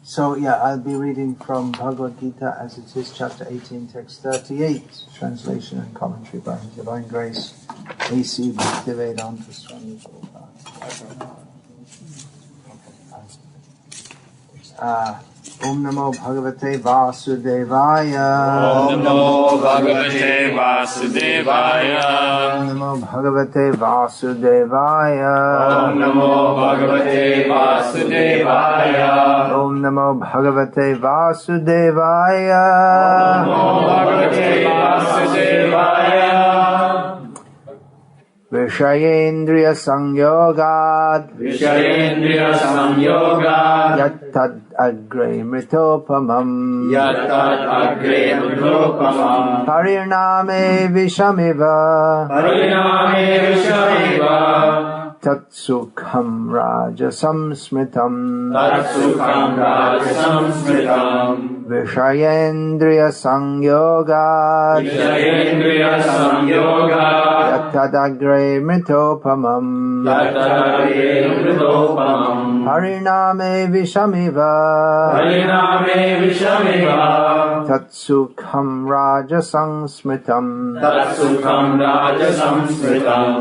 So yeah, I'll be reading from Bhagavad-gita as it is, chapter 18, text 38, translation and commentary by His Divine Grace, A.C. Bhakti-vedanta Swami. Om Namo Bhagavate Vasudevaya. Om Namo Bhagavate Vasudevaya. Om Namo Bhagavate Vasudevaya. Om Namo Bhagavate Vasudevaya. Om Namo Bhagavate Vasudevaya. Om Namo Bhagavate Vasudevaya. Vishayendriya Samyogat. Vishayendriya Samyogat. Yattad agre mritopamam. Yattad agre mritopamam. Pariname vishamiva. Pariname vishamiva. Tatsukham rajasam smritam. Tatsukham rajasam smritam. Vishayendriya Samyogat. Vishayendriya Samyogat. Yattadagre mritopamam. Yattadagre mritopamam. Hariname vishamiva. Hariname vishamiva. Tatsukham rajasam smritam. Tatsukham rajasam smritam.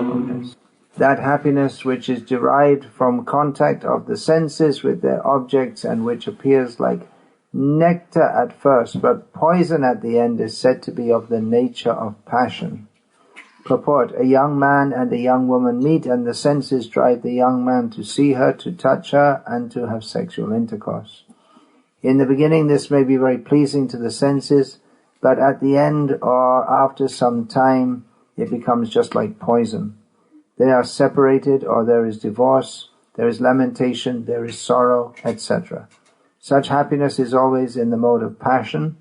That happiness which is derived from contact of the senses with their objects and which appears like nectar at first but poison at the end is said to be of the nature of passion. Purport: a young man and a young woman meet and the senses drive the young man to see her, to touch her, and to have sexual intercourse. In the beginning this may be very pleasing to the senses, but at the end or after some time it becomes just like poison. They are separated, or there is divorce, there is lamentation, there is sorrow, etc. Such happiness is always in the mode of passion.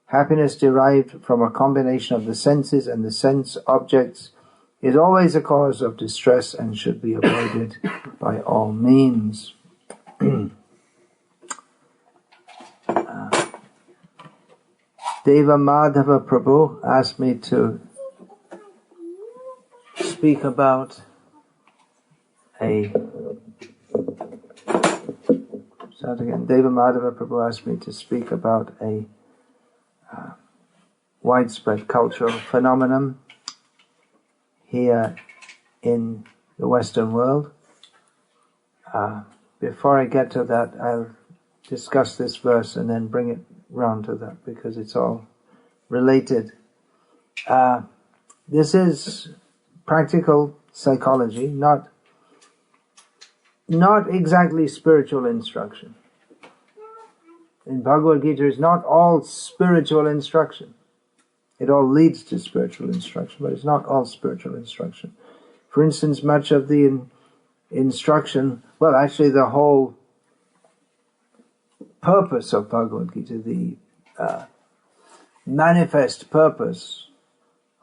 Happiness derived from a combination of the senses and the sense objects is always a cause of distress and should be avoided by all means. Deva Madhava Prabhu asked me to speak about Deva Madhava Prabhu asked me to speak about a widespread cultural phenomenon here in the Western world. Before I get to that, I'll discuss this verse and then bring it round to that because it's all related. This is practical psychology, not exactly spiritual instruction. In Bhagavad-gita is not all spiritual instruction. It all leads to spiritual instruction, but it's not all spiritual instruction. For instance, much of the instruction, well, actually the whole purpose of Bhagavad-gita, the manifest purpose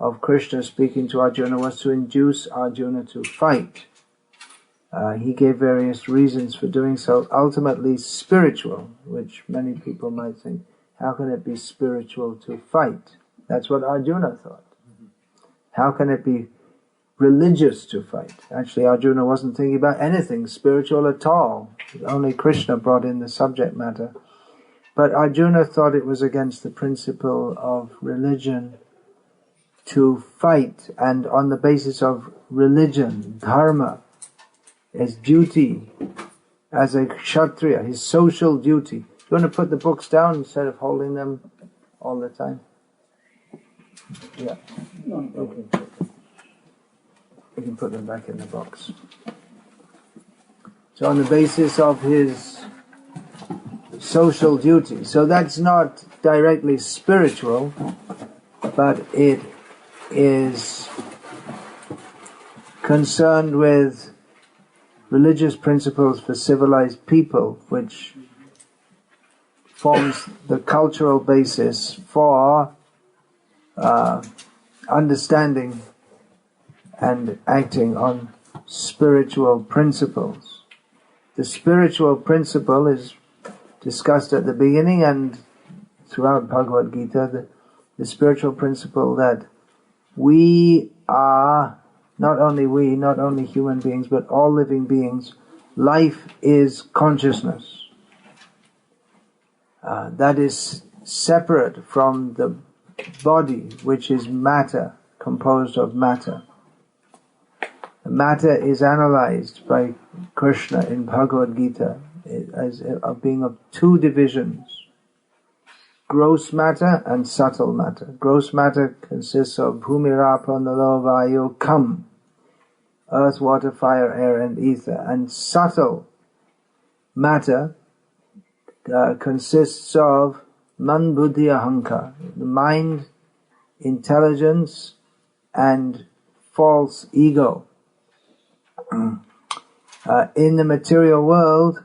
of Krishna speaking to Arjuna was to induce Arjuna to fight. He gave various reasons for doing so, ultimately spiritual, which many people might think, how can it be spiritual to fight? That's what Arjuna thought. How can it be religious to fight? Actually, Arjuna wasn't thinking about anything spiritual at all. Only Krishna brought in the subject matter. But Arjuna thought it was against the principle of religion to fight, and on the basis of religion, dharma, as duty, as a kshatriya, his social duty. You want to put the books down instead of holding them all the time? Yeah. Okay. You can put them back in the box. So on the basis of his social duty. So that's not directly spiritual, but it is concerned with religious principles for civilized people, which forms the cultural basis for understanding and acting on spiritual principles. The spiritual principle is discussed at the beginning and throughout Bhagavad-gita, the spiritual principle that we are, not only human beings, but all living beings, life is consciousness. that is separate from the body, which is matter, composed of matter. Matter is analyzed by Krishna in Bhagavad-gita as being of two divisions: gross matter and subtle matter. Gross matter consists of bhumirapa, nalo, vayu, kam, earth, water, fire, air and ether. And subtle matter consists of man, buddhi, ahankar, the mind, intelligence and false ego. In the material world,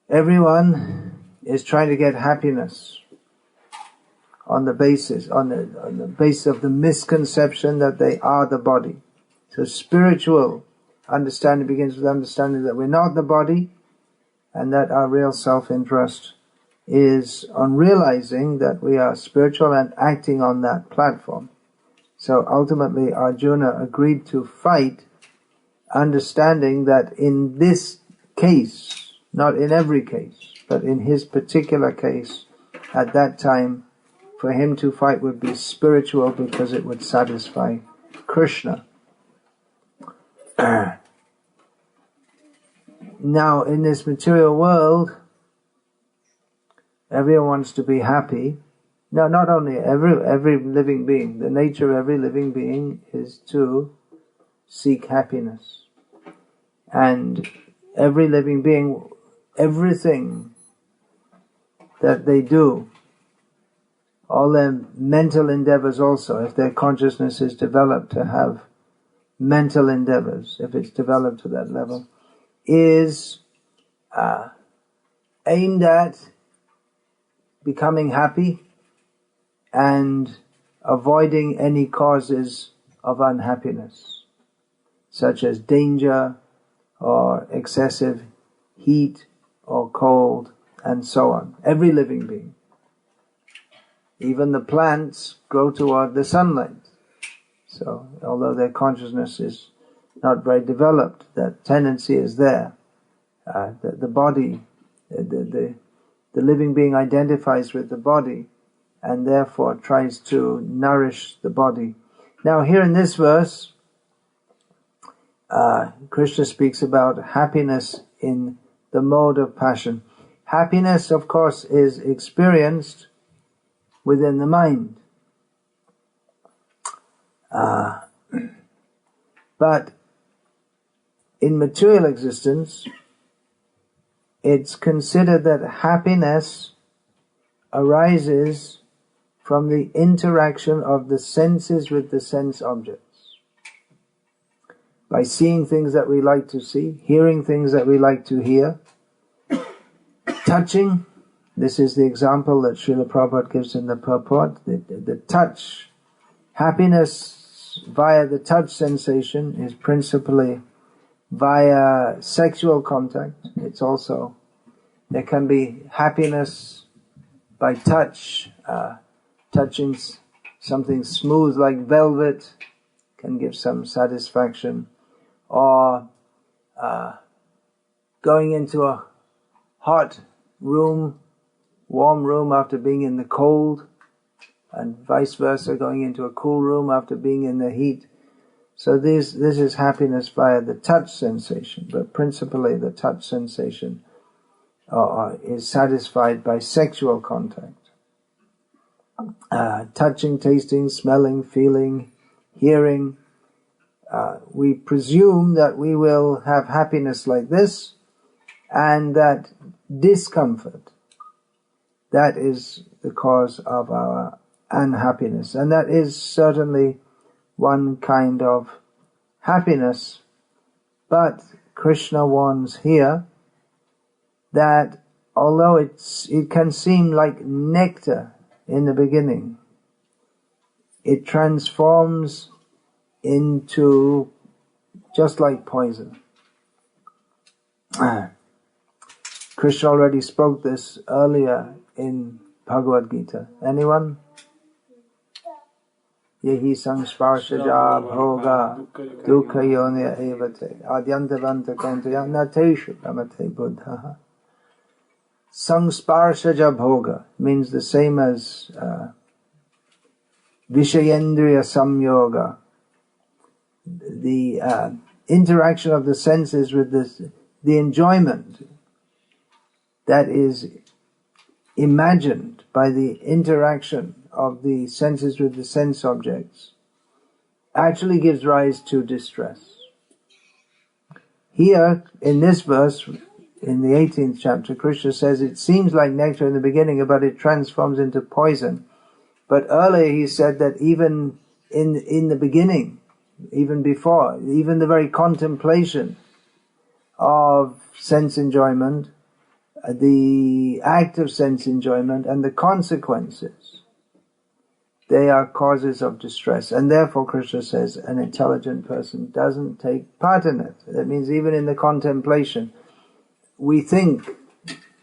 everyone is trying to get happiness on the basis of the misconception that they are the body. So spiritual understanding begins with understanding that we're not the body, and that our real self-interest is on realizing that we are spiritual and acting on that platform. So ultimately Arjuna agreed to fight, understanding that in this case, not in every case, but in his particular case, at that time, for him to fight would be spiritual because it would satisfy Krishna. Now, in this material world, everyone wants to be happy. No, not only every living being. The nature of every living being is to seek happiness. And every living being, everything that they do, all their mental endeavors also, if their consciousness is developed to have mental endeavors, if it's developed to that level, is aimed at becoming happy and avoiding any causes of unhappiness, such as danger or excessive heat or cold and so on. Every living being. Even the plants grow toward the sunlight. So, although their consciousness is not very developed, that tendency is there. The body, the living being identifies with the body and therefore tries to nourish the body. Now here in this verse, Krishna speaks about happiness in the mode of passion. Happiness, of course, is experienced within the mind. But in material existence, it's considered that happiness arises from the interaction of the senses with the sense objects. By seeing things that we like to see, hearing things that we like to hear, touching, this is the example that Srila Prabhupada gives in the purport, the touch. Happiness via the touch sensation is principally via sexual contact. It's also, there can be happiness by touch, touching something smooth like velvet can give some satisfaction, or going into a hot room, warm room after being in the cold, and vice versa, going into a cool room after being in the heat. So this is happiness via the touch sensation, but principally the touch sensation is satisfied by sexual contact. Touching, tasting, smelling, feeling, hearing. We presume that we will have happiness like this, and that discomfort, that is the cause of our unhappiness. And that is certainly one kind of happiness. But Krishna warns here that although it can seem like nectar in the beginning, it transforms into just like poison. Krishna already spoke this earlier in Bhagavad-gita. Anyone? Yehi sangsparshaja bhoga dukkha yonya evate adyantavanta kontaya nateshu pramate buddha. Sangsparshaja bhoga means the same as Vishayendriya samyoga. The interaction of the senses with the enjoyment that is imagined by the interaction of the senses with the sense objects actually gives rise to distress. Here, in this verse, in the 18th chapter, Krishna says it seems like nectar in the beginning, but it transforms into poison. But earlier he said that even in the beginning, even before, even the very contemplation of sense enjoyment, the act of sense enjoyment and the consequences, they are causes of distress. And therefore Krishna says an intelligent person doesn't take part in it. That means even in the contemplation, we think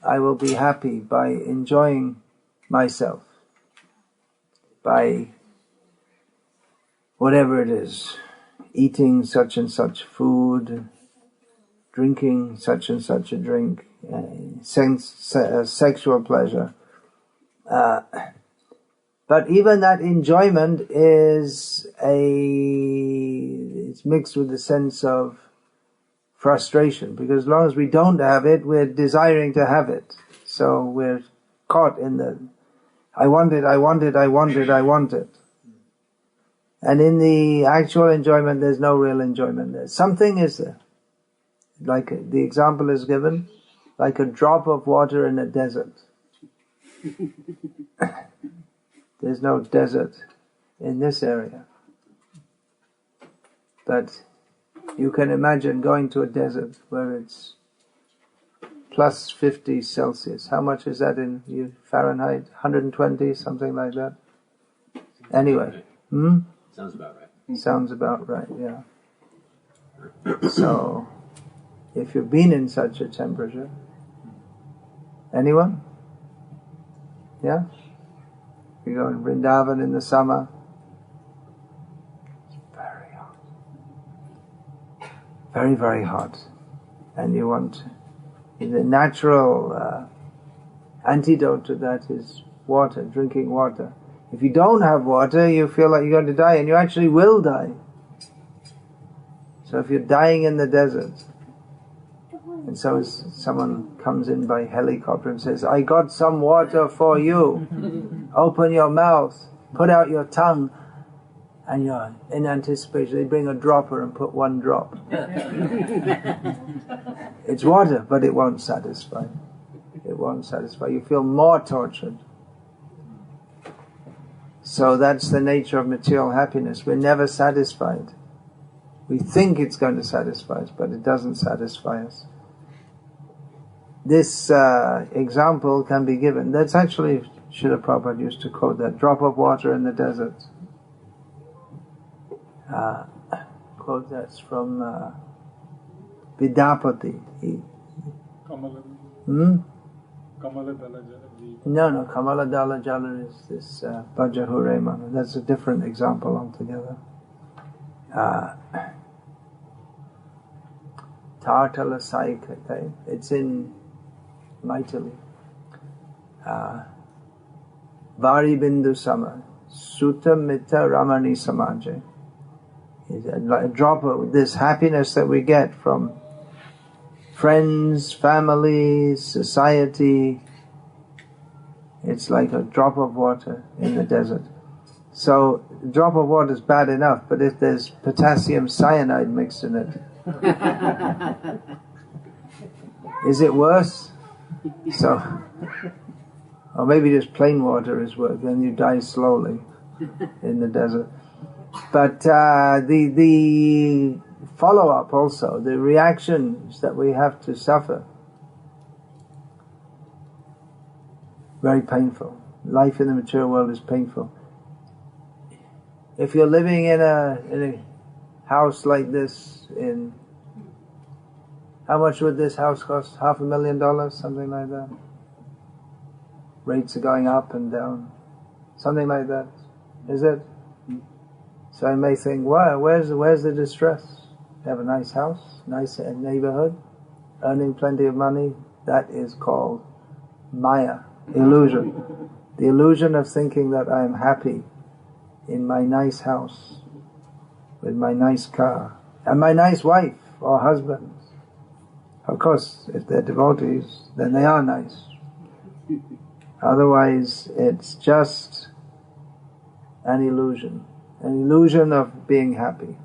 I will be happy by enjoying myself, by whatever it is, eating such and such food, drinking such and such a drink, sexual pleasure. But even that enjoyment it's mixed with the sense of frustration, because as long as we don't have it, we're desiring to have it. So we're caught in the, I want it, I want it, I want it, I want it. And in the actual enjoyment, there's no real enjoyment there. Something is there. Like the example is given, like a drop of water in a desert. There's no desert in this area. But you can imagine going to a desert where it's plus 50 Celsius. How much is that in Fahrenheit? 120, something like that? Anyway. Sounds about right. Sounds about right, yeah. So, if you've been in such a temperature, anyone? Yeah? You go in Vrindavan in the summer, it's very hot. Very, very hot. And you want, the natural antidote to that is water, drinking water. If you don't have water, you feel like you're going to die, and you actually will die. So if you're dying in the desert, and so someone comes in by helicopter and says, I got some water for you. Open your mouth, put out your tongue, and you're in anticipation. They bring a dropper and put one drop. It's water, but it won't satisfy. It won't satisfy. You feel more tortured. So that's the nature of material happiness. We're never satisfied. We think it's going to satisfy us, but it doesn't satisfy us. This example can be given. That's actually, Srila Prabhupada used to quote that, drop of water in the desert. Quote that's from Vidyapati. No, Kamala Dala Jala is this Bhajahure Mana. That's a different example altogether. Tartala Saikate. It's in Maithili. Vari Bindu Sama. Sutta Mita Ramani Samaje. A drop of this happiness that we get from friends, family, society. It's like a drop of water in the desert. So, a drop of water is bad enough, but if there's potassium cyanide mixed in it, is it worse? So, or maybe just plain water is worse, then you die slowly in the desert. But the follow-up also, the reactions that we have to suffer, very painful. Life in the material world is painful. If you're living in a house like this, how much would this house cost? $500,000, something like that. Rates are going up and down, something like that. Is it? So I may think, wow, where's the distress? You have a nice house, nice neighborhood, earning plenty of money. That is called Maya, illusion. The illusion of thinking that I am happy in my nice house, with my nice car, and my nice wife or husband. Of course, if they're devotees, then they are nice. Otherwise, it's just an illusion of being happy.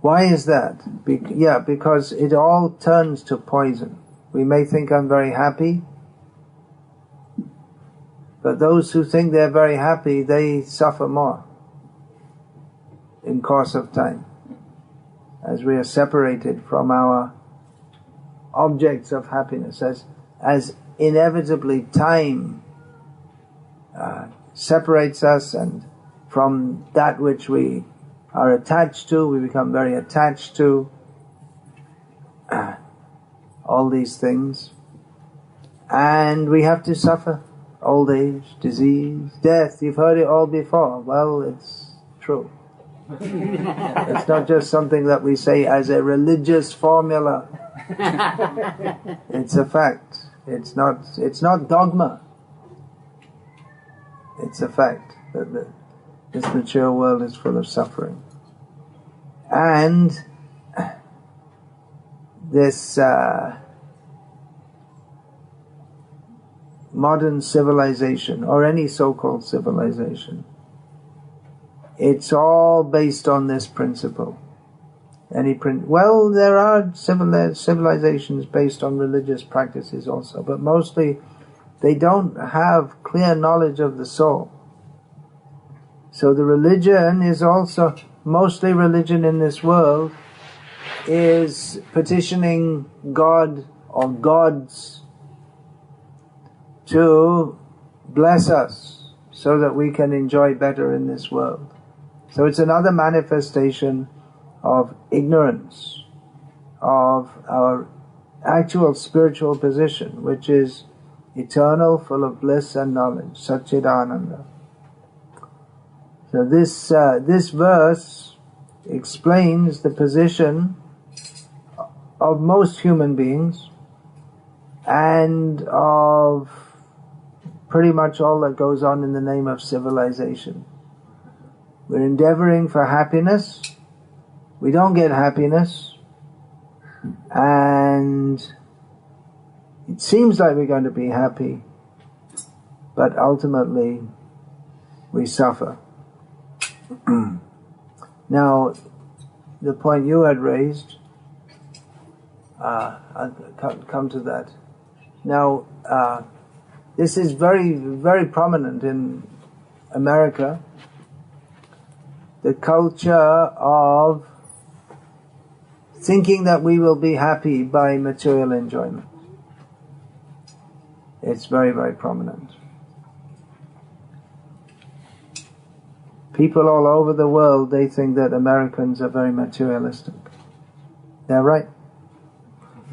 Why is that? Because it all turns to poison. We may think I'm very happy, but those who think they're very happy, they suffer more in course of time, as we are separated from our objects of happiness, as inevitably time separates us, and from that which we are attached to, we become very attached to all these things, and we have to suffer old age, disease, death. You've heard it all before. Well, it's true. It's not just something that we say as a religious formula. It's a fact. It's not dogma. It's a fact that this material world is full of suffering. And this modern civilization, or any so-called civilization, it's all based on this principle. Well, there are civilizations based on religious practices also, but mostly they don't have clear knowledge of the soul. So the religion is also, mostly religion in this world, is petitioning God or gods to bless us so that we can enjoy better in this world. So it's another manifestation of ignorance of our actual spiritual position, which is eternal, full of bliss and knowledge, Satchidananda. So this verse explains the position of most human beings and of pretty much all that goes on in the name of civilization. We're endeavoring for happiness. We don't get happiness, and it seems like we're going to be happy, but ultimately we suffer. Now, the point you had raised, I'll come to that. Now, this is very, very prominent in America, the culture of thinking that we will be happy by material enjoyment. It's very, very prominent. People all over the world, they think that Americans are very materialistic. They're right.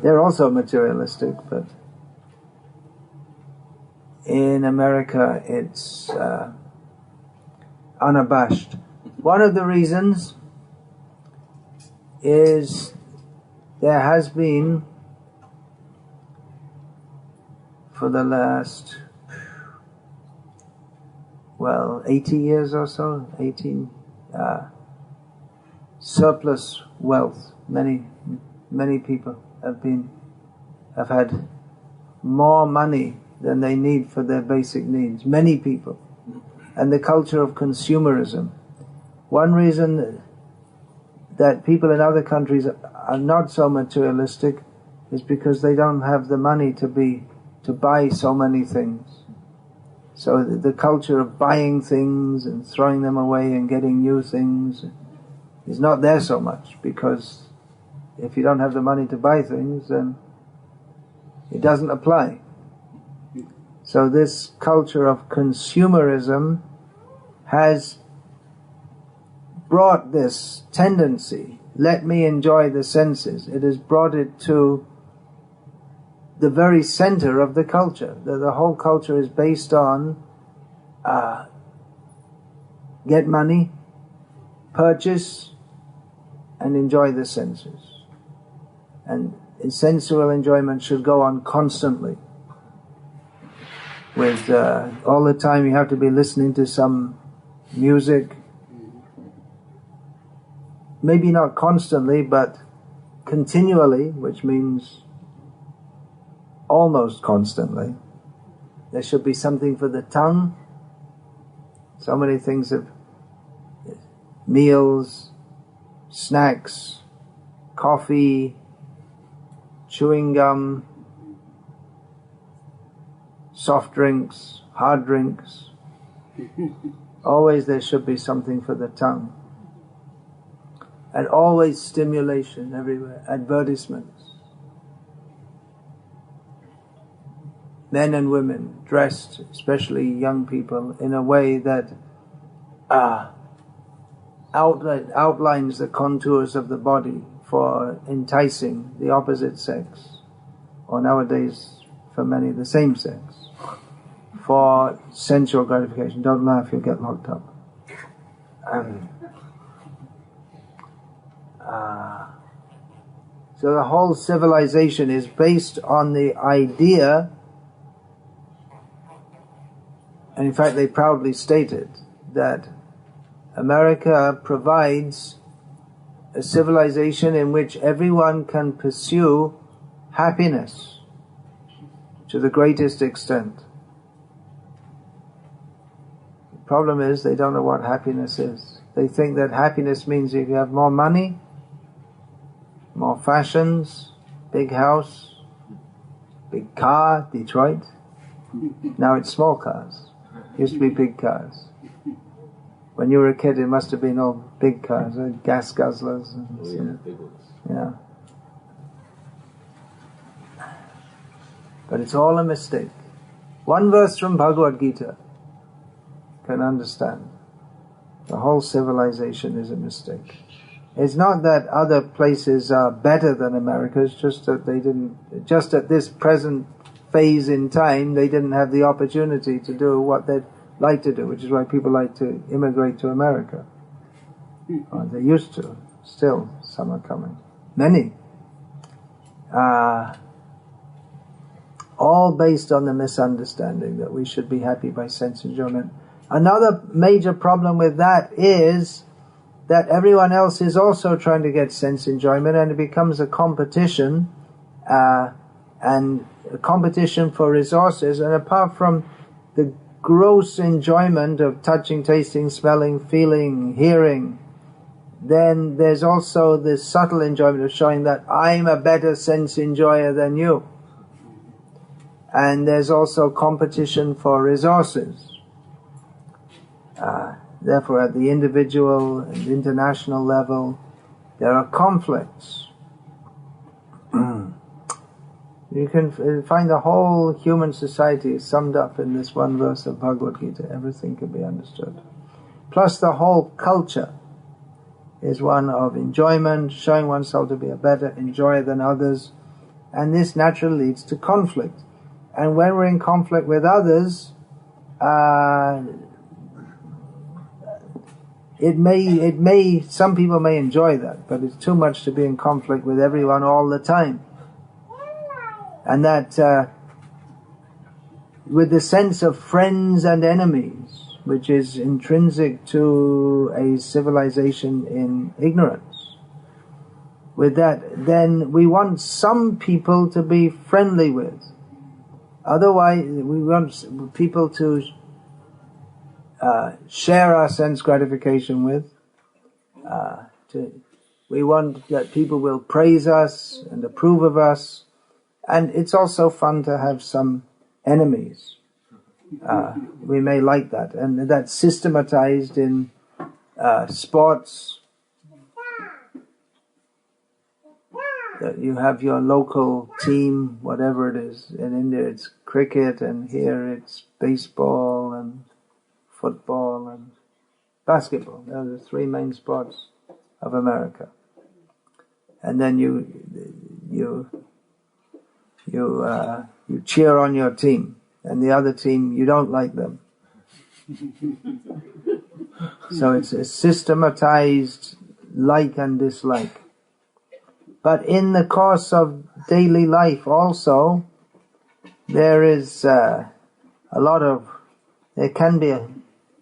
They're also materialistic, but in America it's unabashed. One of the reasons is there has been, for the last 80 years or so, surplus wealth. Many people have had more money than they need for their basic needs. Many people. And the culture of consumerism. One reason that people in other countries are not so materialistic is because they don't have the money to buy so many things. So the culture of buying things and throwing them away and getting new things is not there so much, because if you don't have the money to buy things, then it doesn't apply. So this culture of consumerism has brought this tendency, let me enjoy the senses. It has brought it to the very center of the culture. The whole culture is based on get money, purchase, and enjoy the senses. And sensual enjoyment should go on constantly. With all the time you have to be listening to some music. Maybe not constantly, but continually, which means almost constantly. There should be something for the tongue. So many things of meals, snacks, coffee, chewing gum, soft drinks, hard drinks. Always there should be something for the tongue. And always stimulation everywhere, advertisements. Men and women dressed, especially young people, in a way that outlines the contours of the body for enticing the opposite sex, or nowadays for many the same sex, for sensual gratification. Don't laugh, you'll get locked up. So the whole civilization is based on the idea, and in fact they proudly stated that America provides a civilization in which everyone can pursue happiness to the greatest extent. The problem is they don't know what happiness is. They think that happiness means if you have more money, more fashions, big house, big car, Detroit. Now it's small cars. Used to be big cars. When you were a kid, it must have been all big cars, gas guzzlers. And, big ones. Yeah. But it's all a mistake. One verse from Bhagavad-gita can understand. The whole civilization is a mistake. It's not that other places are better than America, it's just that just at this present phase in time, they didn't have the opportunity to do what they'd like to do, which is why people like to immigrate to America. Or they used to. Still, some are coming. Many. All based on the misunderstanding that we should be happy by sense enjoyment. Another major problem with that is that everyone else is also trying to get sense enjoyment, and it becomes a competition, and a competition for resources. And apart from the gross enjoyment of touching, tasting, smelling, feeling, hearing, then there's also this subtle enjoyment of showing that I'm a better sense enjoyer than you. And there's also competition for resources. Therefore, at the individual and international level, there are conflicts. You can find the whole human society summed up in this one verse of Bhagavad-gita. Everything can be understood. Plus the whole culture is one of enjoyment, showing oneself to be a better enjoyer than others, and this naturally leads to conflict. And when we're in conflict with others, some people may enjoy that, but it's too much to be in conflict with everyone all the time. And that with the sense of friends and enemies, which is intrinsic to a civilization in ignorance, with that, then we want some people to be friendly with. Otherwise, we want people to share our sense gratification with. We want that people will praise us and approve of us. And it's also fun to have some enemies. We may like that. And that's systematized in sports. That you have your local team, whatever it is. In India it's cricket, and here it's baseball and football and basketball. Those are the three main sports of America. And then you cheer on your team, and the other team, you don't like them. So it's a systematized like and dislike. But in the course of daily life also, there is there can be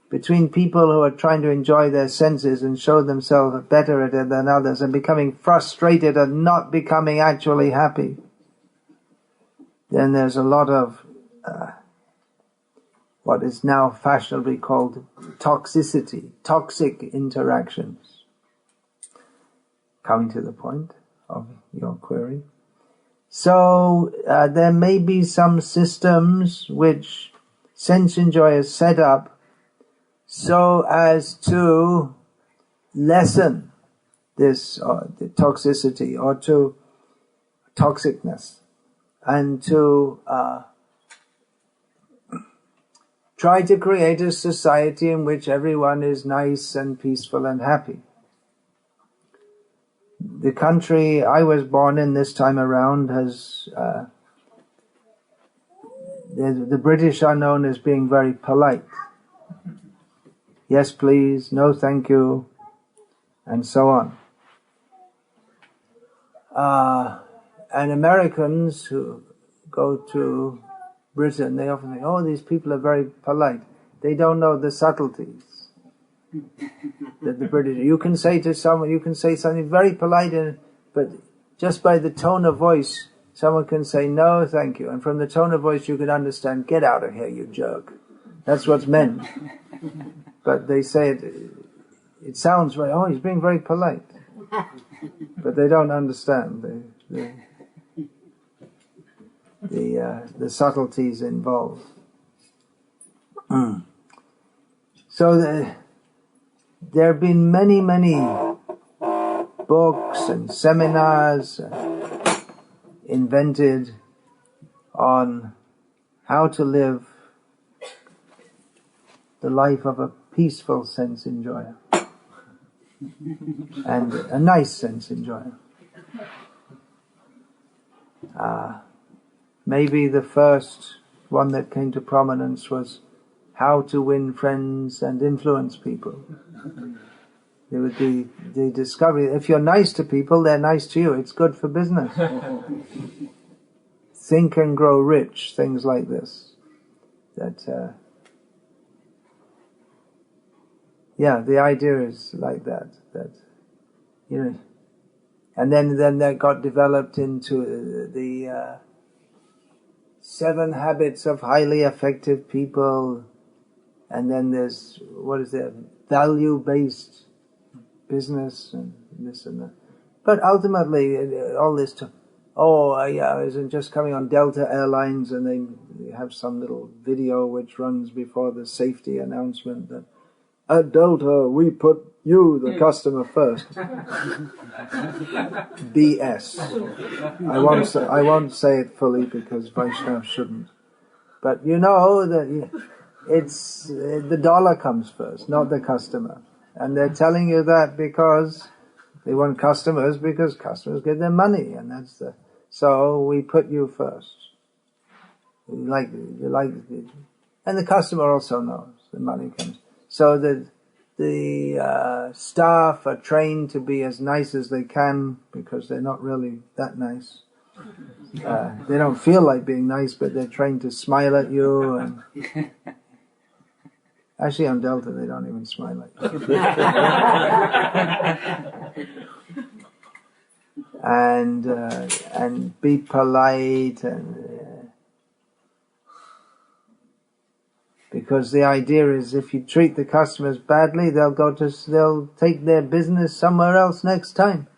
between people who are trying to enjoy their senses and show themselves better at it than others and becoming frustrated and not becoming actually happy. Then there's a lot of what is now fashionably called toxicity, toxic interactions. Coming to the point of your query. So there may be some systems which sense enjoyers set up so as to lessen this the toxicity or to toxicness, and to try to create a society in which everyone is nice and peaceful and happy. The country I was born in this time around has the British are known as being very polite. Yes, please, no thank you, and so on. And Americans who go to Britain, they often think, oh, these people are very polite. They don't know the subtleties that the British... You can say to someone, you can say something very polite, but just by the tone of voice, someone can say, no, thank you. And from the tone of voice, you can understand, get out of here, you jerk. That's what's meant. But they say it sounds very, oh, he's being very polite. But they don't understand the subtleties involved. So there have been many books and seminars invented on how to live the life of a peaceful sense enjoyer and a nice sense enjoyer. Maybe the first one that came to prominence was how to win friends and influence people. It would be the discovery, if you're nice to people, they're nice to you. It's good for business. Think and grow rich, things like this. That, the idea is like that, you know. And then that got developed into the 7 habits of highly effective people. And then there's, value-based business and this and that. But ultimately, all this I was just coming on Delta Airlines, and they have some little video which runs before the safety announcement that at Delta we put you, the customer, first. BS. I won't say it fully because Vaishnavas shouldn't. But you know that it's the dollar comes first, not the customer. And they're telling you that because they want customers, because customers get their money, and so we put you first. You like, and the customer also knows the money comes. So the staff are trained to be as nice as they can because they're not really that nice. They don't feel like being nice, but they're trained to smile at you. And actually, on Delta, they don't even smile at you. And be polite, and because the idea is if you treat the customers badly, they'll take their business somewhere else next time.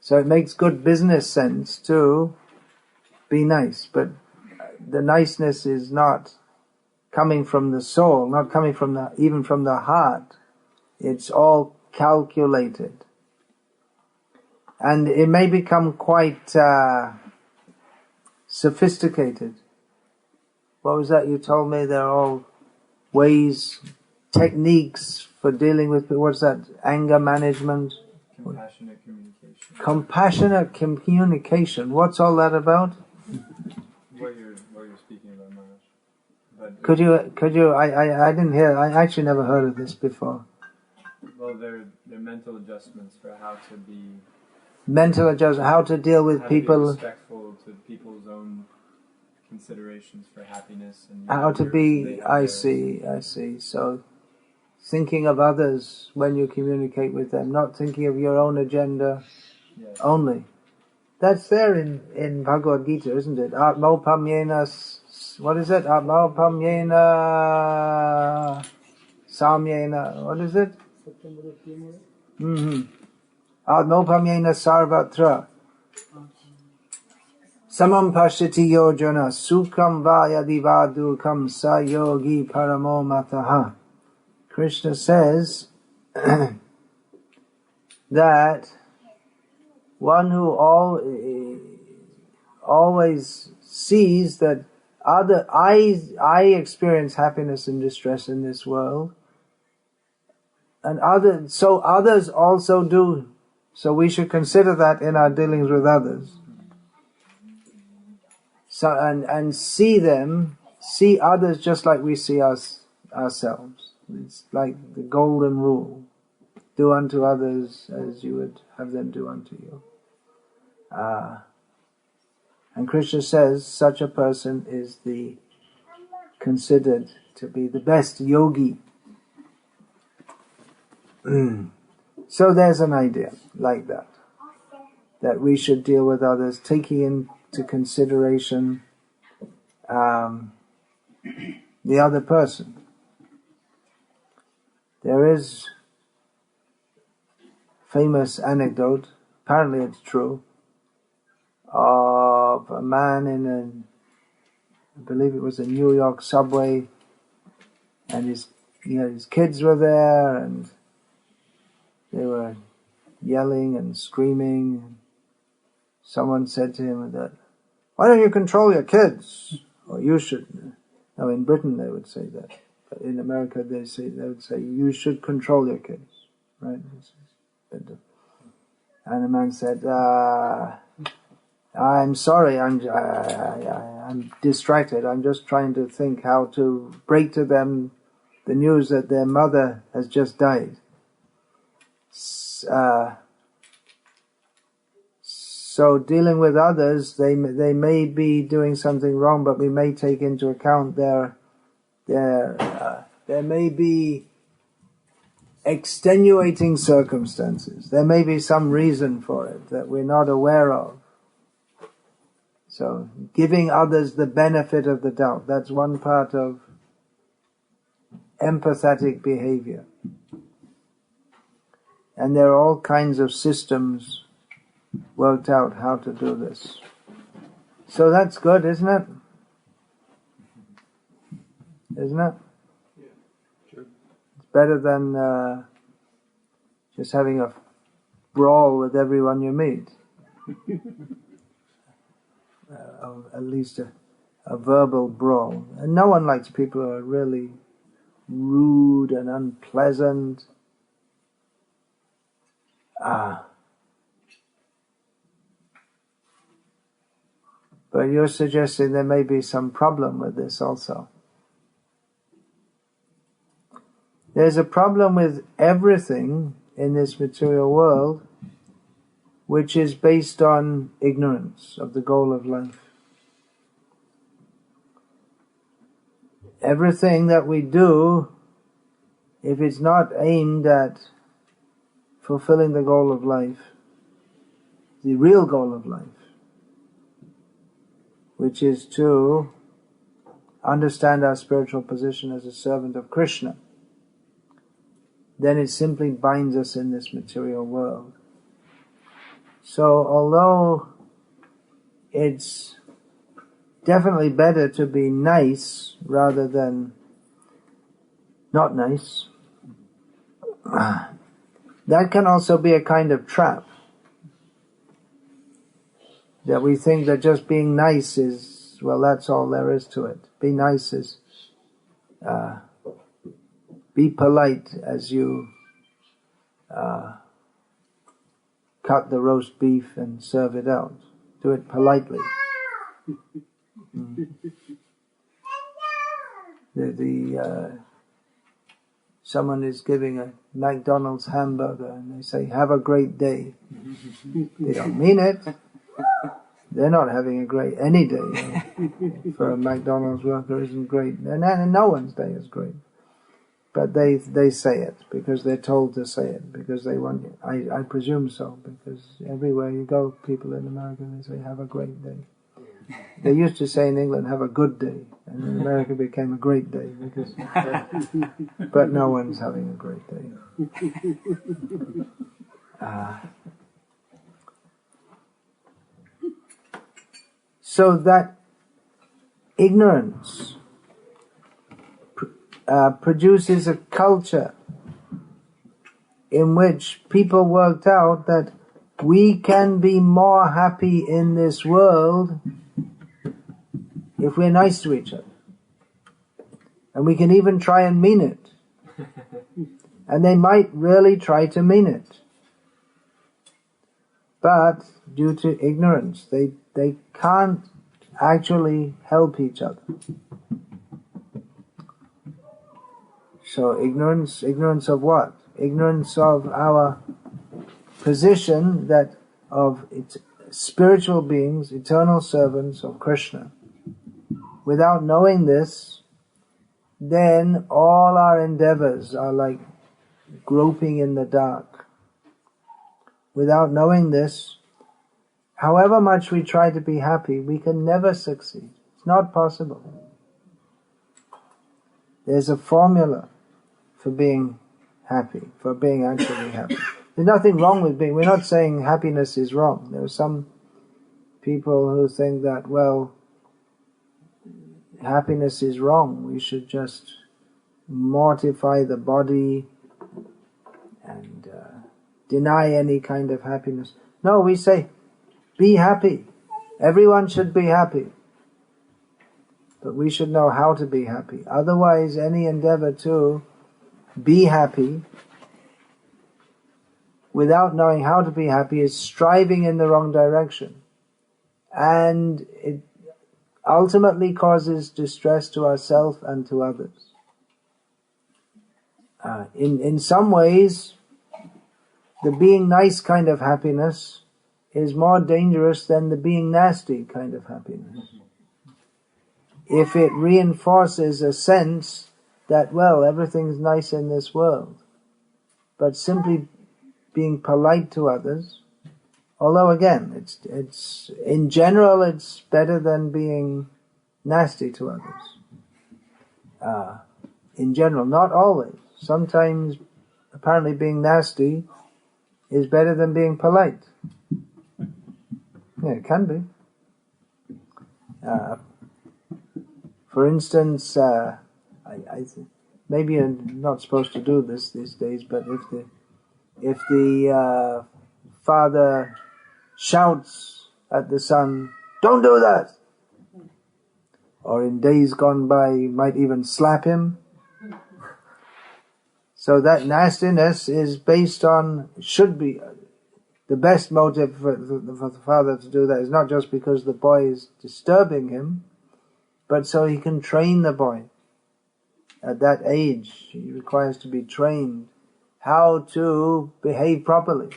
So it makes good business sense to be nice, but the niceness is not coming from the soul, not coming from even from the heart. It's all calculated. And it may become quite sophisticated. What was that you told me? There are all ways, techniques for dealing with, what's that, anger management? Compassionate communication. Compassionate communication. What's all that about? What you're speaking about, Maharaj. Could you, I didn't hear, I actually never heard of this before. Well, they're mental adjustments for how to be mental adjustment, how to deal with How to be people, respectful to people's own considerations for happiness and how to they be, have I theirs. see. So, thinking of others when you communicate with them, not thinking of your own agenda Yes. only. That's there in Bhagavad-gita, isn't it? Atmopamyena, what is it? Atmopamyena samyena, what is it? Atmopamyena sarvatra. Samam pashyati yojana sukham va yadi va dukam sa yogi paramo mataha. Krishna says that one who always sees that I experience happiness and distress in this world, and others also do. So we should consider that in our dealings with others. So and see others just like we see ourselves. It's like the golden rule: do unto others as you would have them do unto you. And Krishna says such a person is considered to be the best yogi. So there's an idea like that we should deal with others, taking into consideration the other person. There is famous anecdote, apparently it's true, of a man I believe it was a New York subway, and his kids were there, and they were yelling and screaming. Someone said to him that, "Why don't you control your kids?" Or you should. Now in Britain they would say that, but in America they would say you should control your kids, right? And the man said, "I'm sorry, I'm distracted. I'm just trying to think how to break to them the news that their mother has just died. So dealing with others, they may be doing something wrong, but we may take into account there may be extenuating circumstances. There may be some reason for it that we're not aware of. So giving others the benefit of the doubt, that's one part of empathetic behavior. And there are all kinds of systems worked out how to do this. So that's good, isn't it? Isn't it? Yeah, sure. It's better than just having a brawl with everyone you meet. At least a verbal brawl. And no one likes people who are really rude and unpleasant. But you're suggesting there may be some problem with this also. There's a problem with everything in this material world which is based on ignorance of the goal of life. Everything that we do, if it's not aimed at fulfilling the goal of life, the real goal of life, which is to understand our spiritual position as a servant of Krishna, then it simply binds us in this material world. So although it's definitely better to be nice rather than not nice, that can also be a kind of trap. That we think that just being nice is, well, that's all there is to it. Be nice is, be polite as you cut the roast beef and serve it out. Do it politely. someone is giving a McDonald's hamburger and they say, "Have a great day." They don't mean it. They're not having a great, any day for a McDonald's worker isn't great. And no one's day is great. But they say it because they're told to say it, because they want it. I presume so, because everywhere you go, people in America, they say, "Have a great day." They used to say in England, "Have a good day," and in America became a great day, because, but no one's having a great day. So that ignorance produces a culture in which people worked out that we can be more happy in this world if we're nice to each other. And we can even try and mean it. And they might really try to mean it. But due to ignorance, they can't actually help each other. So ignorance of what? Ignorance of our position that of spiritual beings, eternal servants of Krishna. Without knowing this, then all our endeavors are like groping in the dark. Without knowing this, however much we try to be happy, we can never succeed. It's not possible. There's a formula for being happy, for being actually happy. There's nothing wrong with being, we're not saying happiness is wrong. There are some people who think that, well, happiness is wrong. We should just mortify the body and deny any kind of happiness. No, we say, be happy. Everyone should be happy. But we should know how to be happy. Otherwise, any endeavor to be happy without knowing how to be happy is striving in the wrong direction. And it ultimately causes distress to ourselves and to others. In some ways, the being nice kind of happiness is more dangerous than the being nasty kind of happiness. If it reinforces a sense that, well, everything's nice in this world, but simply being polite to others, although again, it's in general it's better than being nasty to others. In general, not always. Sometimes, apparently, being nasty is better than being polite. Yeah, it can be. For instance, maybe you're not supposed to do this these days, but if the father shouts at the son, "Don't do that!" or in days gone by, might even slap him. So that nastiness is based on, should be, the best motive for the father to do that is not just because the boy is disturbing him, but so he can train the boy. At that age, he requires to be trained how to behave properly,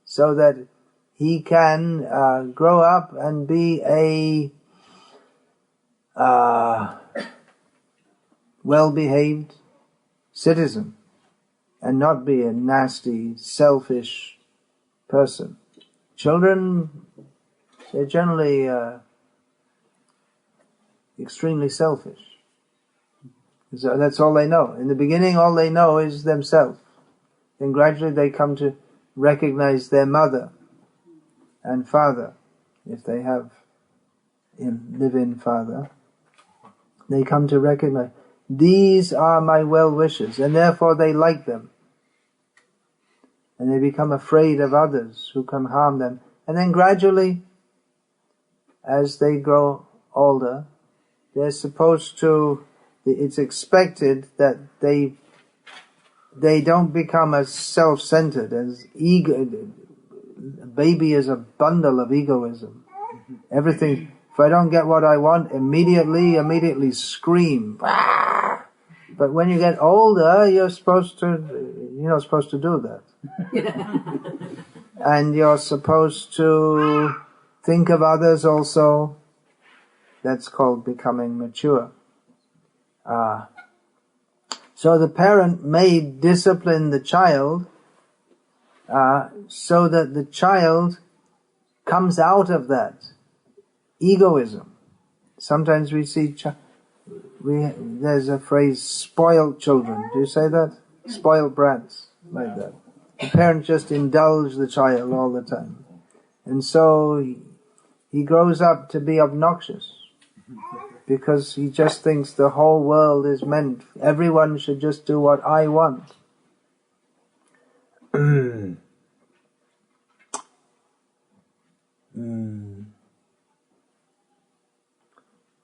so that he can grow up and be a well-behaved citizen, and not be a nasty, selfish person. Children, they're generally extremely selfish. So that's all they know. In the beginning, all they know is themselves. Then gradually they come to recognize their mother and father, if they have a live-in father. They come to recognize, these are my well-wishers, and therefore they like them. And they become afraid of others who can harm them. And then gradually, as they grow older, they're supposed to, it's expected that they don't become as self-centered, as ego. A baby is a bundle of egoism. Everything, if I don't get what I want, immediately scream. But when you get older, you're not supposed to do that. And you're supposed to think of others also. That's called becoming mature. So the parent may discipline the child so that the child comes out of that egoism. Sometimes we see, there's a phrase, spoiled children. Do you say that? Spoiled brats, like that. The parents just indulge the child all the time. And so he grows up to be obnoxious because he just thinks the whole world is meant, everyone should just do what I want.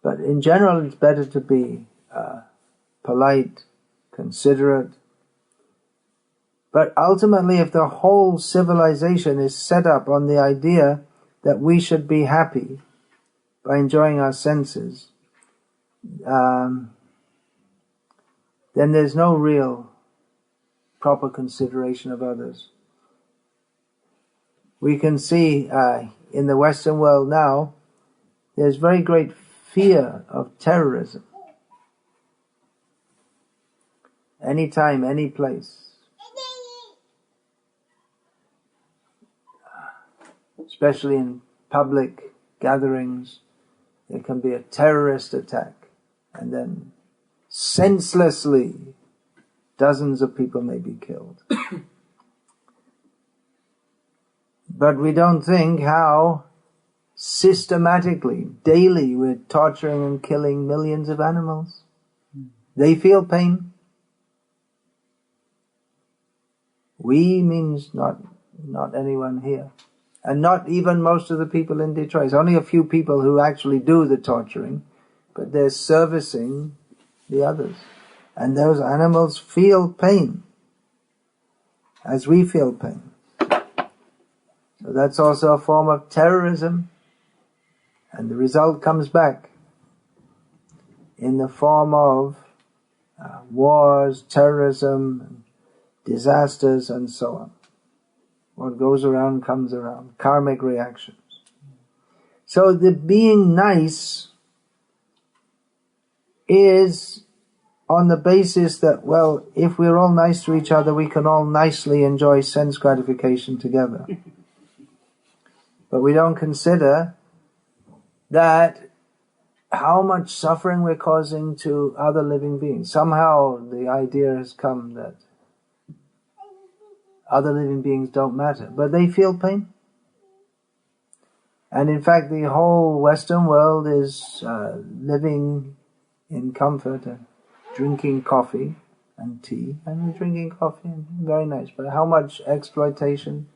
But in general, it's better to be polite, considerate. But ultimately, if the whole civilization is set up on the idea that we should be happy by enjoying our senses, then there's no real proper consideration of others. We can see in the Western world now, there's very great fear of terrorism. Anytime, any place. Especially in public gatherings, there can be a terrorist attack, and then senselessly dozens of people may be killed. But we don't think how systematically, daily, we're torturing and killing millions of animals. They feel pain. We means not anyone here. And not even most of the people in Detroit. It's only a few people who actually do the torturing, but they're servicing the others. And those animals feel pain, as we feel pain. So that's also a form of terrorism, and the result comes back in the form of wars, terrorism, disasters, and so on. What goes around comes around. Karmic reactions. So the being nice is on the basis that, well, if we're all nice to each other, we can all nicely enjoy sense gratification together. But we don't consider that how much suffering we're causing to other living beings. Somehow the idea has come that other living beings don't matter, but they feel pain. And in fact, the whole Western world is living in comfort and drinking coffee and tea, and we're drinking coffee, and very nice. But how much exploitation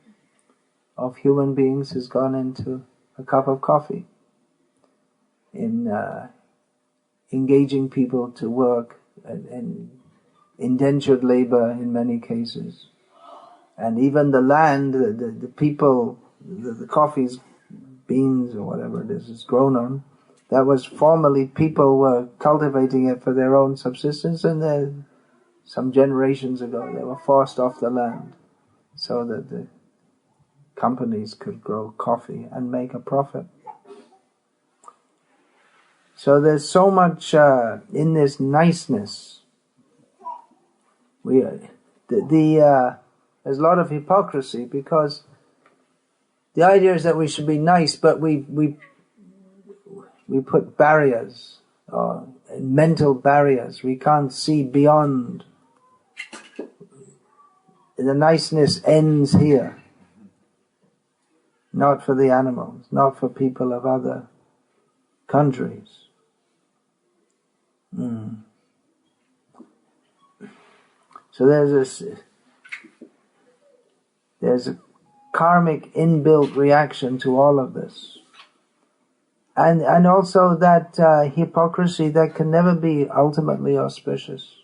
of human beings has gone into a cup of coffee, in engaging people to work and indentured labor in many cases. And even the land, the people, the coffee's beans or whatever it is grown on, that was formerly people were cultivating it for their own subsistence, and then some generations ago they were forced off the land so that the companies could grow coffee and make a profit. So there's so much in this niceness. There's a lot of hypocrisy, because the idea is that we should be nice, but we put barriers, mental barriers. We can't see beyond. The niceness ends here. Not for the animals, not for people of other countries. So there's a karmic inbuilt reaction to all of this. And also that hypocrisy that can never be ultimately auspicious.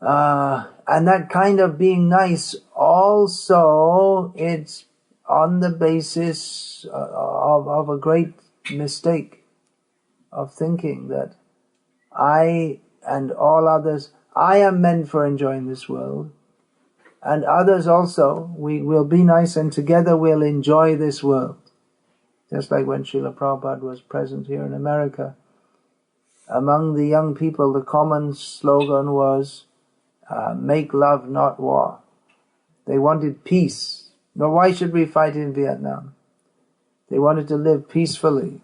And that kind of being nice also, it's on the basis of a great mistake of thinking that I and all others, I am meant for enjoying this world, and others also, we will be nice and together we'll enjoy this world. Just like when Srila Prabhupada was present here in America, among the young people the common slogan was, make love not war. They wanted peace. Now why should we fight in Vietnam? They wanted to live peacefully.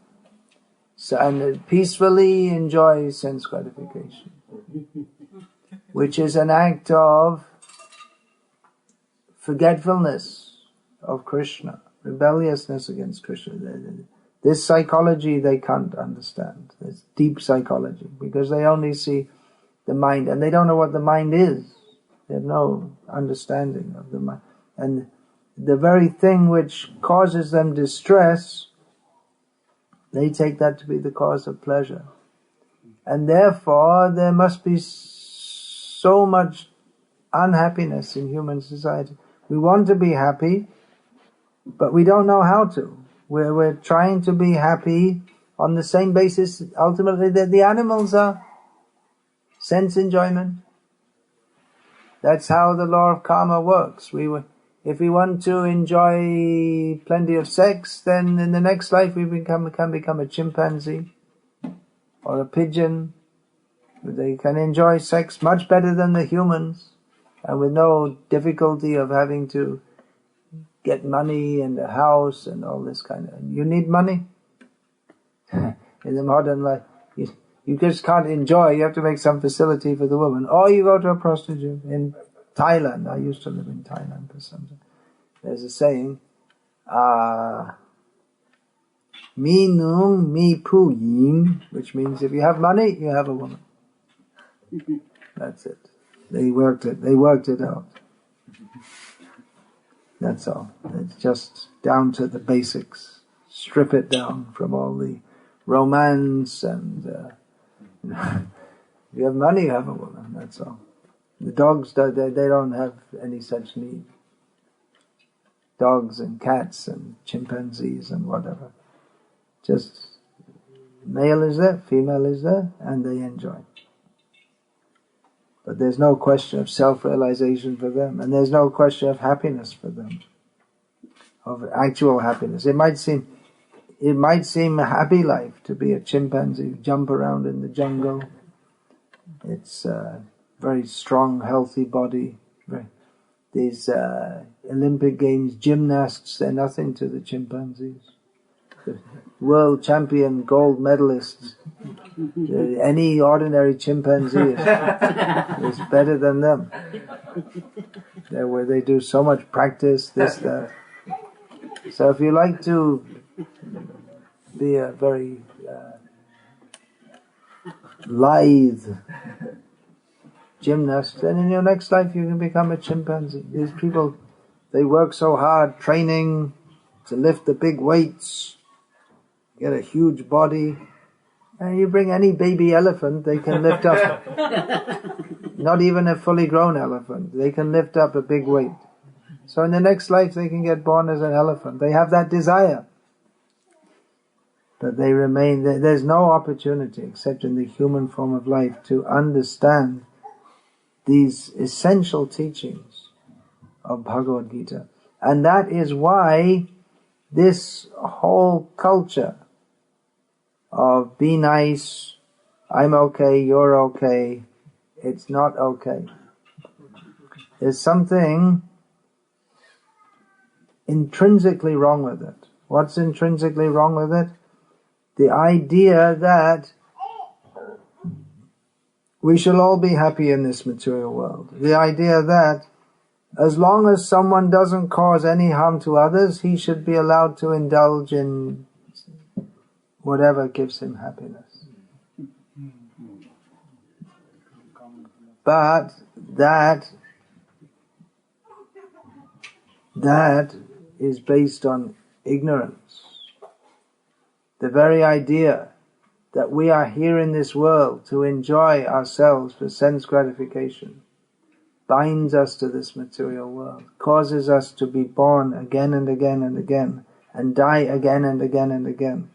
And peacefully enjoy sense gratification, which is an act of forgetfulness of Krishna, rebelliousness against Krishna. This psychology they can't understand. It's deep psychology, because they only see the mind, and they don't know what the mind is. They have no understanding of the mind. And the very thing which causes them distress, they take that to be the cause of pleasure. And therefore, there must be so much unhappiness in human society. We want to be happy, but we don't know how to. We're trying to be happy on the same basis, ultimately, that the animals are. Sense enjoyment. That's how the law of karma works. If we want to enjoy plenty of sex, then in the next life we can become a chimpanzee or a pigeon. They can enjoy sex much better than the humans, and with no difficulty of having to get money and a house and all this kind of... You need money? In the modern life, you just can't enjoy. You have to make some facility for the woman. Or you go to a prostitute. In Thailand, I used to live in Thailand for some time. There's a saying, Mi nung mi pu yin, which means if you have money, you have a woman. That's it. They worked it out. That's all. It's just down to the basics. Strip it down from all the romance and if you have money, you have a woman. That's all. The dogs, they don't have any such need. Dogs and cats and chimpanzees and whatever. Just male is there, female is there, and they enjoy. But there's no question of self-realization for them, and there's no question of happiness for them, of actual happiness. It might seem a happy life to be a chimpanzee, jump around in the jungle. It's a very strong, healthy body. These Olympic Games gymnasts, they're nothing to the chimpanzees. The world champion gold medalists, any ordinary chimpanzee is better than them. Where they do so much practice, this, that. So if you like to be a very lithe gymnast, then in your next life you can become a chimpanzee. These people, they work so hard training to lift the big weights, get a huge body, and you bring any baby elephant, they can lift up, not even a fully grown elephant, they can lift up a big weight. So in the next life they can get born as an elephant. They have that desire. But they remain, there's no opportunity except in the human form of life to understand these essential teachings of Bhagavad-gita. And that is why this whole culture of be nice, I'm okay, you're okay, it's not okay. There's something intrinsically wrong with it. What's intrinsically wrong with it? The idea that we shall all be happy in this material world. The idea that as long as someone doesn't cause any harm to others, he should be allowed to indulge in whatever gives him happiness. But that is based on ignorance. The very idea that we are here in this world to enjoy ourselves for sense gratification binds us to this material world, causes us to be born again and again and again, and die again and again and again.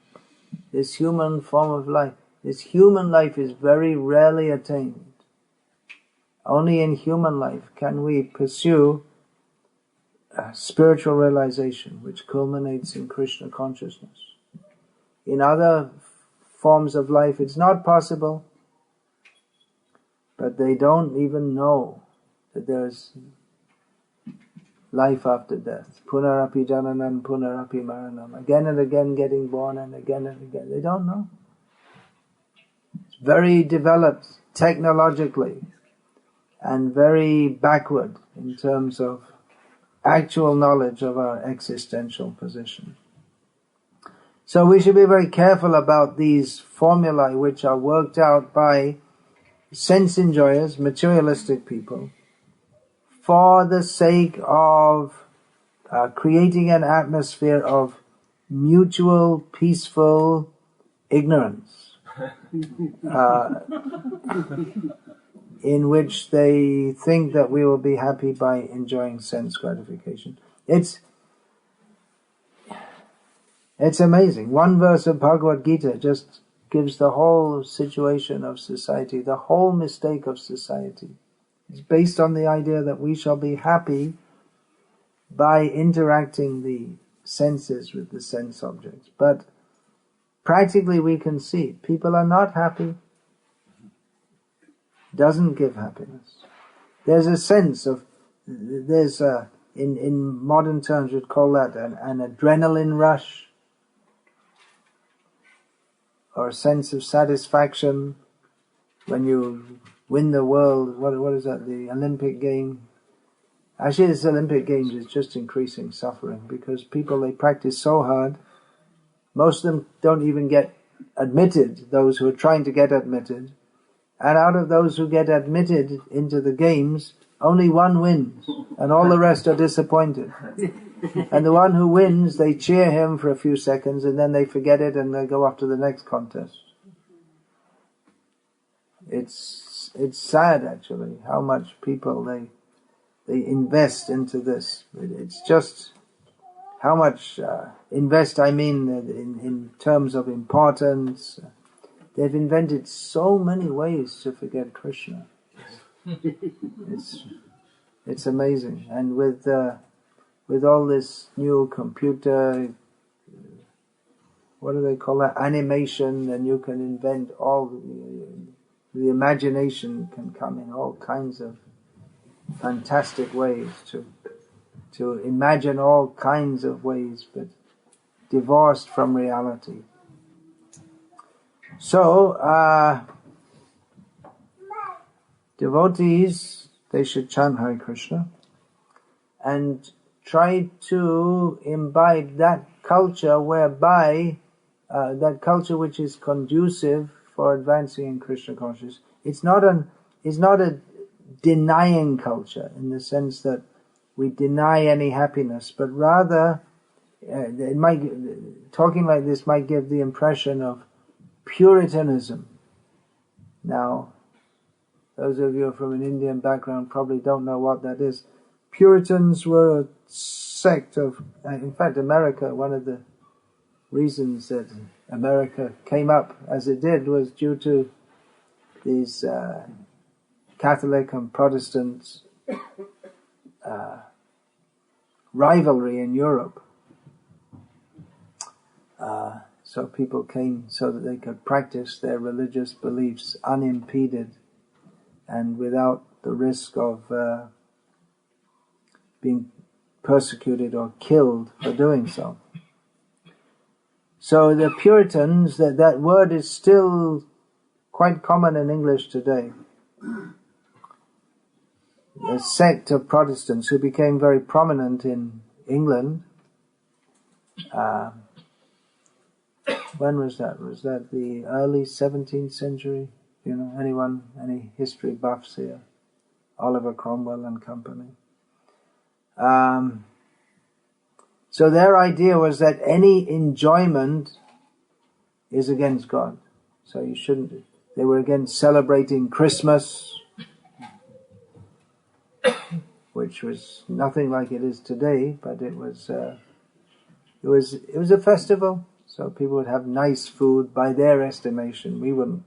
This human form of life, This human life is very rarely attained. Only in human life can we pursue spiritual realization, which culminates in Krishna consciousness. In other forms of life, it's not possible, but they don't even know that there's life after death. Punarapi jananam, punarapi maranam. Again and again getting born and again. They don't know. It's very developed technologically and very backward in terms of actual knowledge of our existential position. So we should be very careful about these formulae which are worked out by sense enjoyers, materialistic people, for the sake of creating an atmosphere of mutual, peaceful ignorance, in which they think that we will be happy by enjoying sense gratification. It's amazing. One verse of Bhagavad-gita just gives the whole situation of society, the whole mistake of society. It's based on the idea that we shall be happy by interacting the senses with the sense objects. But practically we can see people are not happy. Doesn't give happiness. There's a sense of, in modern terms we'd call that an adrenaline rush, or a sense of satisfaction when you win the world. What is that? The Olympic game. Actually, this Olympic Games is just increasing suffering because people, they practice so hard. Most of them don't even get admitted, those who are trying to get admitted. And out of those who get admitted into the games, only one wins, and all the rest are disappointed. And the one who wins, they cheer him for a few seconds, and then they forget it and they go off to the next contest. It's sad, actually, how much people they invest into this. It's just how much invest, I mean, in terms of importance. They've invented so many ways to forget Krishna. It's amazing. And with all this new computer, what do they call that? Animation, and you can invent all the imagination can come in all kinds of fantastic ways to imagine all kinds of ways, but divorced from reality. So, devotees, they should chant Hare Krishna and try to imbibe that culture whereby, that culture which is conducive for advancing in Krishna consciousness. It's not a denying culture in the sense that we deny any happiness, but rather, talking like this might give the impression of Puritanism. Now, those of you from an Indian background probably don't know what that is. Puritans were a sect of, in fact, America, one of the reasons that America came up as it did was due to these Catholic and Protestant rivalry in Europe. So people came so that they could practice their religious beliefs unimpeded and without the risk of being persecuted or killed for doing so. So the Puritans, that word is still quite common in English today. A sect of Protestants who became very prominent in England. When was that? Was that the early 17th century? You know, any history buffs here? Oliver Cromwell and company. So their idea was that any enjoyment is against God. So you shouldn't. They were against celebrating Christmas, which was nothing like it is today, but it was a festival So people would have nice food by their estimation. We wouldn't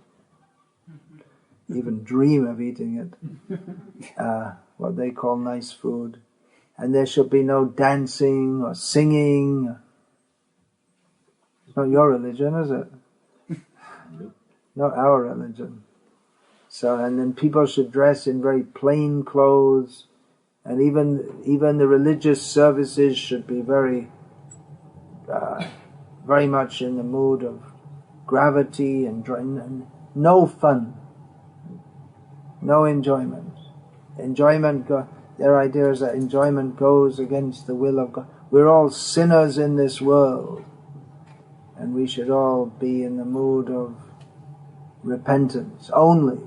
even dream of eating it. What they call nice food. And there should be no dancing or singing. It's not your religion, is it? Not our religion. So, and then people should dress in very plain clothes, and even the religious services should be very much in the mood of gravity and no fun, no enjoyment. Their idea is that enjoyment goes against the will of God. We're all sinners in this world, and we should all be in the mood of repentance only.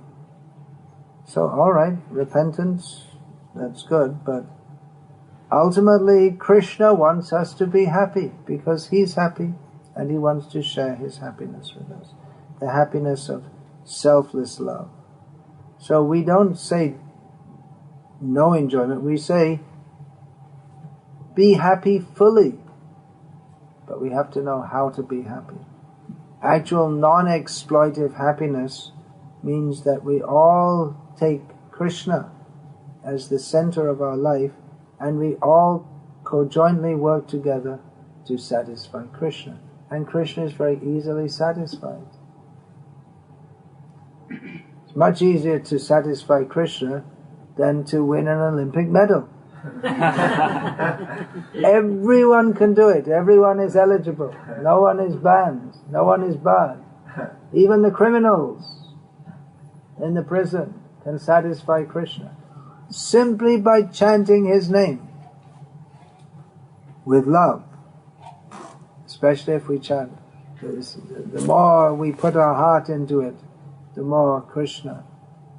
So, all right, repentance, that's good, but ultimately Krishna wants us to be happy because he's happy and he wants to share his happiness with us. The happiness of selfless love. So we don't say no enjoyment, we say be happy fully, but we have to know how to be happy. Actual non-exploitive happiness means that we all take Krishna as the center of our life, and we all conjointly work together to satisfy Krishna. And Krishna is very easily satisfied. It's much easier to satisfy Krishna than to win an Olympic medal. Everyone can do it. Everyone is eligible. No one is banned. No one is barred. Even the criminals in the prison can satisfy Krishna simply by chanting his name with love. Especially if we chant. The more we put our heart into it, the more Krishna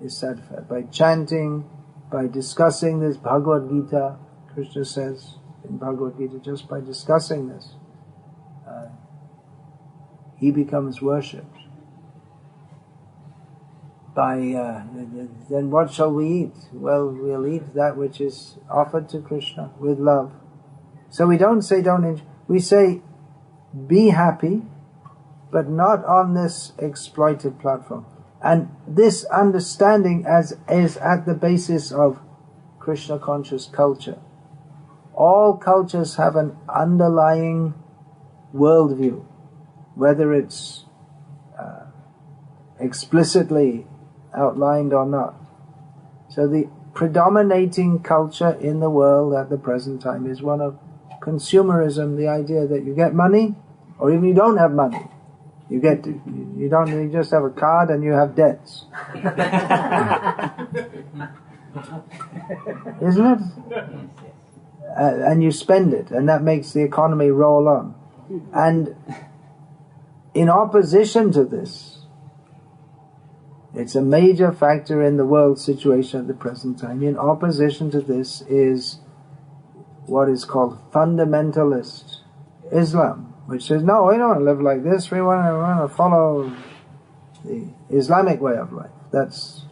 is satisfied. By chanting, by discussing this Bhagavad-gita, Krishna says in Bhagavad-gita, just by discussing this, he becomes worshipped. Then what shall we eat? Well, we'll eat that which is offered to Krishna with love. So we don't say we say be happy, but not on this exploited platform. And this understanding is at the basis of Krishna conscious culture. All cultures have an underlying worldview, whether it's explicitly outlined or not. So the predominating culture in the world at the present time is one of consumerism, the idea that you get money, or even you don't have money. You just have a card and you have debts. Isn't it? And you spend it, and that makes the economy roll on. And in opposition to this, it's a major factor in the world situation at the present time. In opposition to this is what is called fundamentalist Islam, which says, no, we don't want to live like this. We want to follow the Islamic way of life. That's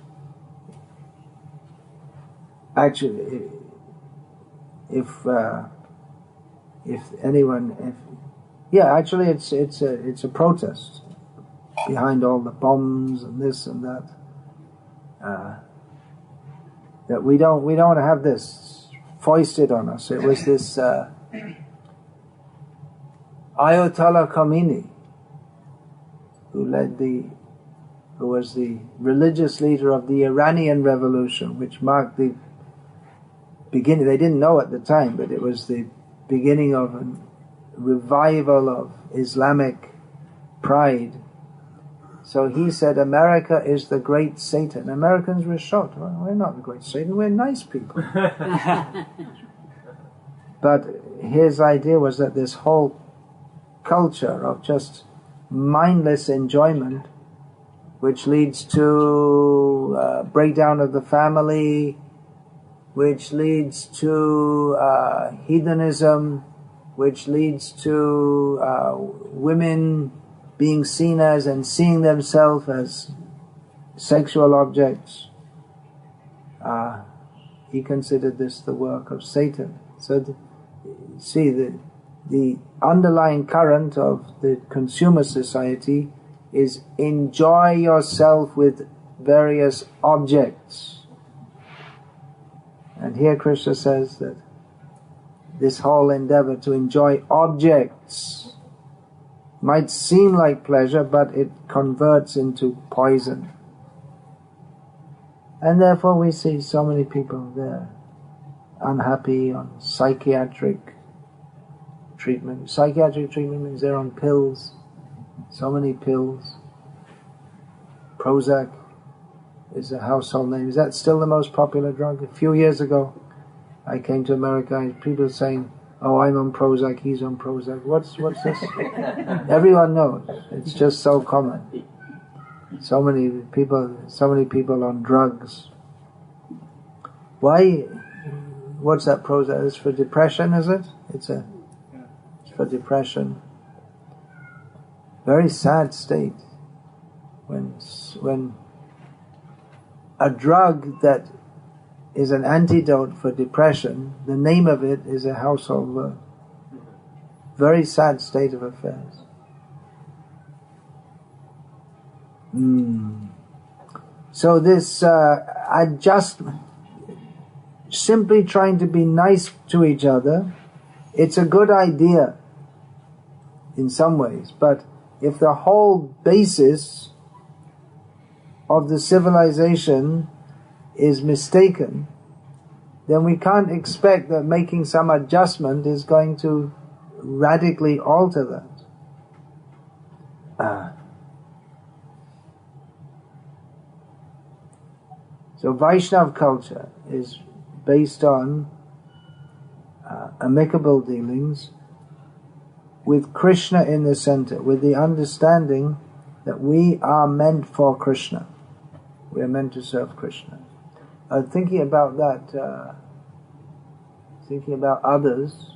actually, it's a protest behind all the bombs and this and that. That we don't want to have this foisted on us. It was this Ayatollah Khomeini who was the religious leader of the Iranian Revolution, which marked the beginning. They didn't know at the time, but it was the beginning of a revival of Islamic pride. So he said, America is the great Satan. Americans were shocked. Well, we're not the great Satan, we're nice people. But his idea was that this whole culture of just mindless enjoyment, which leads to breakdown of the family, which leads to hedonism, which leads to women being seen as and seeing themselves as sexual objects. He considered this the work of Satan. So, the underlying current of the consumer society is enjoy yourself with various objects. And here Krishna says that this whole endeavor to enjoy objects might seem like pleasure, but it converts into poison. And therefore we see so many people there unhappy on psychiatric treatment. Psychiatric treatment means they're on pills, so many pills. Prozac is a household name. Is that still the most popular drug? A few years ago I came to America and people saying, oh, I'm on Prozac, he's on Prozac. What's this? Everyone knows. It's just so common. So many people on drugs. Why? What's that Prozac? It's for depression, is it? It's for depression. Very sad state when a drug that is an antidote for depression, the name of it is a household word. Very sad state of affairs. So this adjustment, simply trying to be nice to each other, it's a good idea in some ways, but if the whole basis of the civilization is mistaken, then we can't expect that making some adjustment is going to radically alter that. So Vaishnav culture is based on amicable dealings with Krishna in the center, with the understanding that we are meant for Krishna. We are meant to serve Krishna. Thinking about that, thinking about others,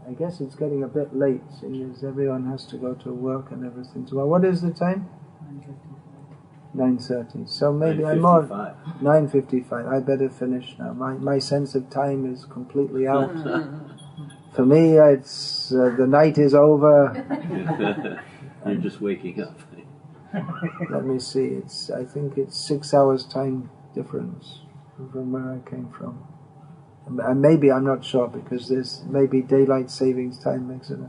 I guess it's getting a bit late, seeing as everyone has to go to work and everything tomorrow. What is the time? 9:30. So maybe I'm more 9:55. I better finish now. My sense of time is completely out. For me, it's the night is over. You're just waking up. Let me see. I think it's 6 hours time difference from where I came from. And maybe, I'm not sure, because there's maybe daylight savings time makes it.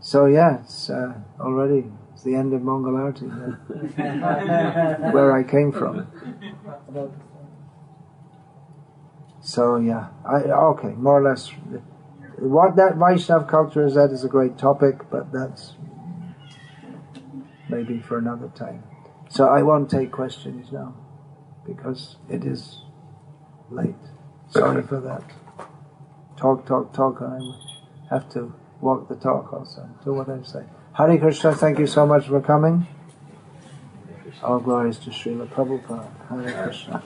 So yeah, it's already. It's the end of Mangalarti, where I came from. So yeah, okay, more or less. What that Vaishnav culture is, that is a great topic, but that's maybe for another time. So I won't take questions now, because it is late. Sorry for that. Talk, and I have to walk the talk also, do what I say. Hare Krishna, thank you so much for coming. All glories to Srila Prabhupada. Hare Krishna.